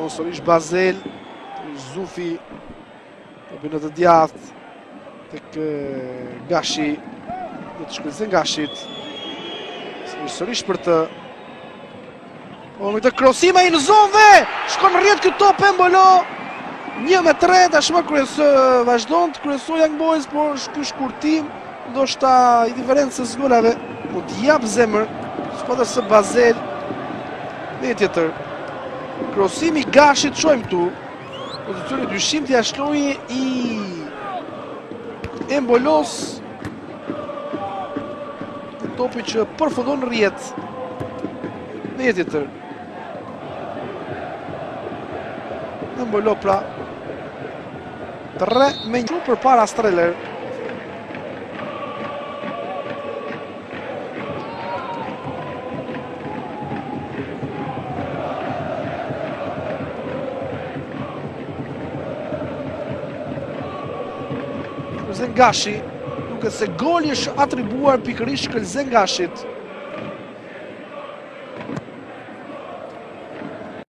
Shkon sërish Bazel, Zufi, të bënë të djathë, tek Gashi, dhe të shkëllëzën Gashit. Sërish për të. Po me këtë krosime i në zonë dhe, shkon rrjet këtë top Embolo. 1-3, tashmë vazhdon të kryesoj Young Boys, por ky shkurtim, ndoshta i diferencës golave, po t'jap zemër, skuadra së Bazel, dhe tjetër. Krosimi Gashit, shojmë tu, pozicioni dyshim të jashtëlojë i Embolos, topi që përfundon rrjet, dhe tjetër. Embolo pra 3-1 për para Streller. Gashi, duke se goli është atribuar pikërisht Shkëllëzën Gashit.